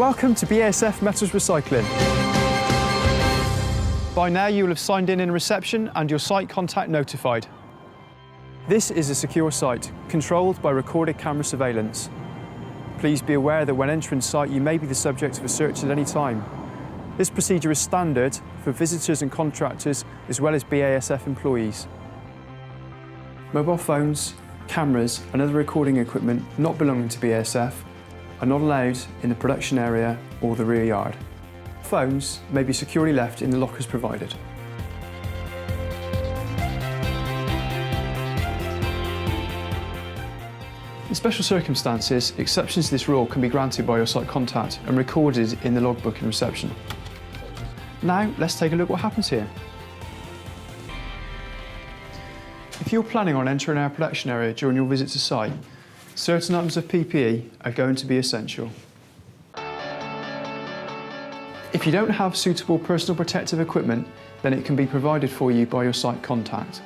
Welcome to BASF Metals Recycling. By now you will have signed in reception and your site contact notified. This is a secure site, controlled by recorded camera surveillance. Please be aware that when entering site you may be the subject of a search at any time. This procedure is standard for visitors and contractors as well as BASF employees. Mobile phones, cameras and other recording equipment not belonging to BASF are not allowed in the production area or the rear yard. Phones may be securely left in the lockers provided. In special circumstances, exceptions to this rule can be granted by your site contact and recorded in the logbook in reception. Now, let's take a look at what happens here. If you're planning on entering our production area during your visit to site, certain items of PPE are going to be essential. If you don't have suitable personal protective equipment, then it can be provided for you by your site contact.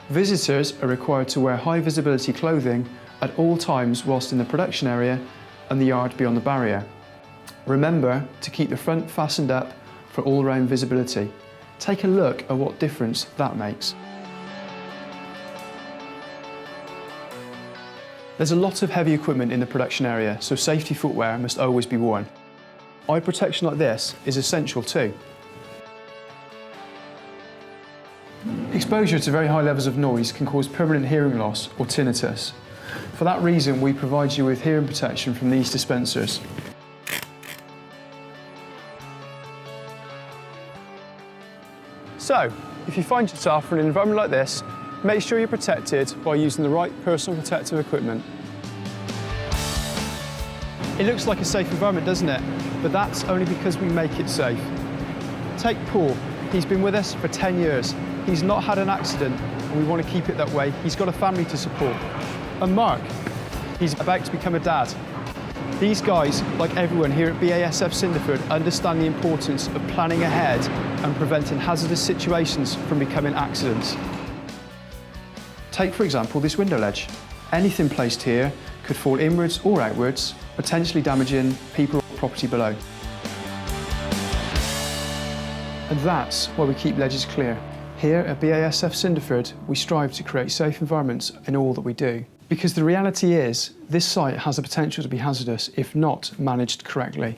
Visitors are required to wear high visibility clothing at all times whilst in the production area and the yard beyond the barrier. Remember to keep the front fastened up for all-round visibility. Take a look at what difference that makes. There's a lot of heavy equipment in the production area, so safety footwear must always be worn. Eye protection like this is essential too. Exposure to very high levels of noise can cause permanent hearing loss or tinnitus. For that reason, we provide you with hearing protection from these dispensers. So, if you find yourself in an environment like this, make sure you're protected by using the right personal protective equipment. It looks like a safe environment, doesn't it? But that's only because we make it safe. Take Paul. He's been with us for 10 years. He's not had an accident, and we want to keep it that way. He's got a family to support. And Mark, he's about to become a dad. These guys, like everyone here at BASF Cinderford, understand the importance of planning ahead and preventing hazardous situations from becoming accidents. Take, for example, this window ledge. Anything placed here could fall inwards or outwards, potentially damaging people or property below. And that's why we keep ledges clear. Here at BASF Cinderford, we strive to create safe environments in all that we do. Because the reality is, this site has the potential to be hazardous if not managed correctly.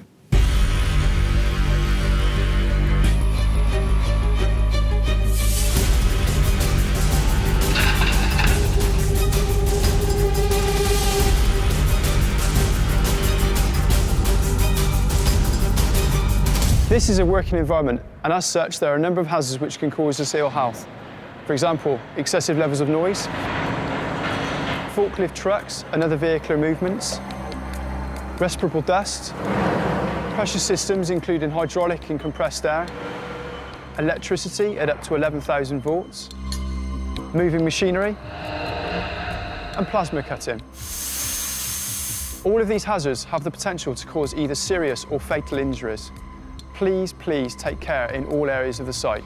This is a working environment, and as such, there are a number of hazards which can cause us ill health. For example, excessive levels of noise, forklift trucks and other vehicular movements, respirable dust, pressure systems including hydraulic and compressed air, electricity at up to 11,000 volts, moving machinery, and plasma cutting. All of these hazards have the potential to cause either serious or fatal injuries. Please take care in all areas of the site.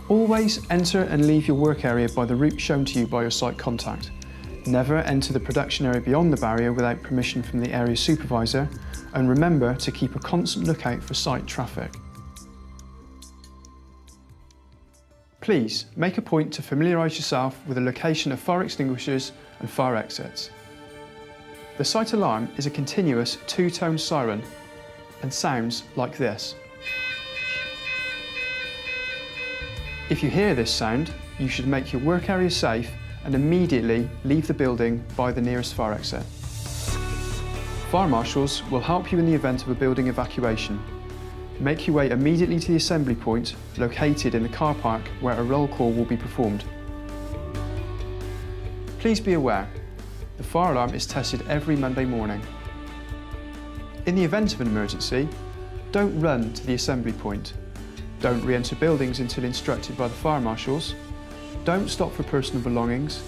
Always enter and leave your work area by the route shown to you by your site contact. Never enter the production area beyond the barrier without permission from the area supervisor, and remember to keep a constant lookout for site traffic. Please make a point to familiarise yourself with the location of fire extinguishers and fire exits. The site alarm is a continuous two-tone siren and sounds like this. If you hear this sound, you should make your work area safe and immediately leave the building by the nearest fire exit. Fire marshals will help you in the event of a building evacuation. Make your way immediately to the assembly point located in the car park where a roll call will be performed. Please be aware, the fire alarm is tested every Monday morning. In the event of an emergency, don't run to the assembly point. Don't re-enter buildings until instructed by the fire marshals. Don't stop for personal belongings.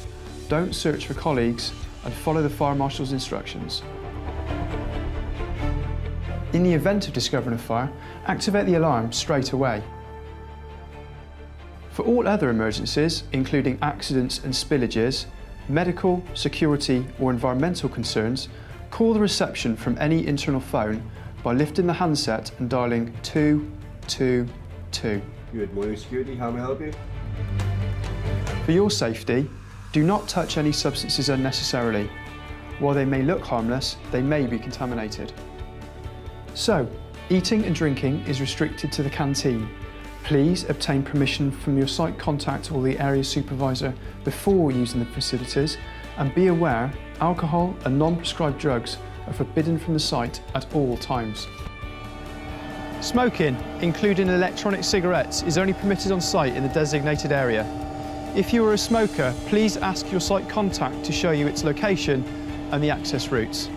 Don't search for colleagues and follow the fire marshal's instructions. In the event of discovering a fire, activate the alarm straight away. For all other emergencies, including accidents and spillages, medical, security or environmental concerns, call the reception from any internal phone by lifting the handset and dialing 222. Good morning, security. How may I help you? For your safety, do not touch any substances unnecessarily. While they may look harmless, they may be contaminated. So, eating and drinking is restricted to the canteen. Please obtain permission from your site contact or the area supervisor before using the facilities, and be aware alcohol and non-prescribed drugs are forbidden from the site at all times. Smoking, including electronic cigarettes, is only permitted on site in the designated area. If you are a smoker, please ask your site contact to show you its location and the access routes.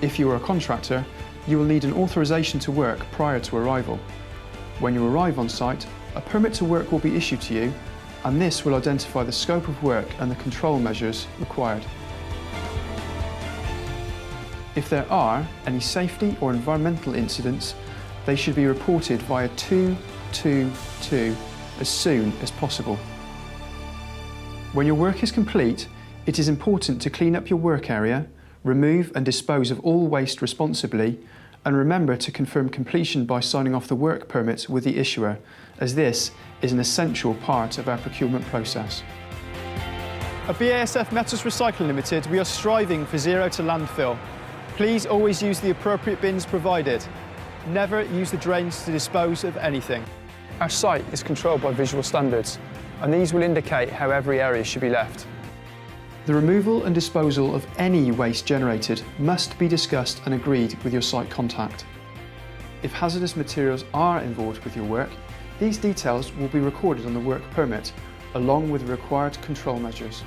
If you are a contractor, you will need an authorisation to work prior to arrival. When you arrive on site, a permit to work will be issued to you, and this will identify the scope of work and the control measures required. If there are any safety or environmental incidents, they should be reported via 222 as soon as possible. When your work is complete, it is important to clean up your work area, remove and dispose of all waste responsibly, and remember to confirm completion by signing off the work permit with the issuer, as this is an essential part of our procurement process. At BASF Metals Recycling Limited, we are striving for zero to landfill. Please always use the appropriate bins provided. Never use the drains to dispose of anything. Our site is controlled by visual standards, and these will indicate how every area should be left. The removal and disposal of any waste generated must be discussed and agreed with your site contact. If hazardous materials are involved with your work, these details will be recorded on the work permit, along with the required control measures.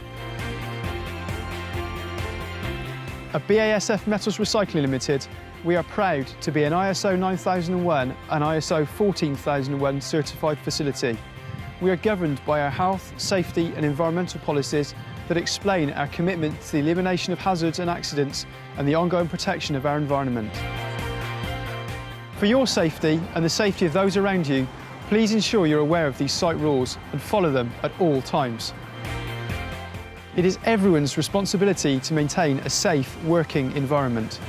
At BASF Metals Recycling Limited, we are proud to be an ISO 9001 and ISO 14001 certified facility. We are governed by our health, safety and environmental policies that explain our commitment to the elimination of hazards and accidents and the ongoing protection of our environment. For your safety and the safety of those around you, please ensure you're aware of these site rules and follow them at all times. It is everyone's responsibility to maintain a safe working environment.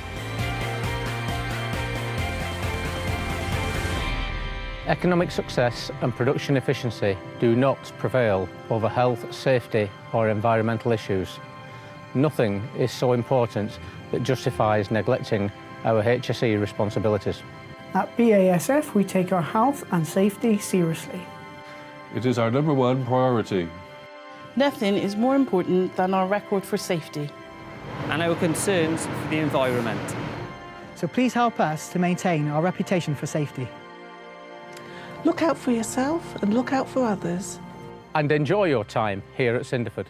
Economic success and production efficiency do not prevail over health, safety or environmental issues. Nothing is so important that justifies neglecting our HSE responsibilities. At BASF, we take our health and safety seriously. It is our #1 priority. Nothing is more important than our record for safety and our concerns for the environment. So please help us to maintain our reputation for safety. Look out for yourself and look out for others. And enjoy your time here at Cinderford.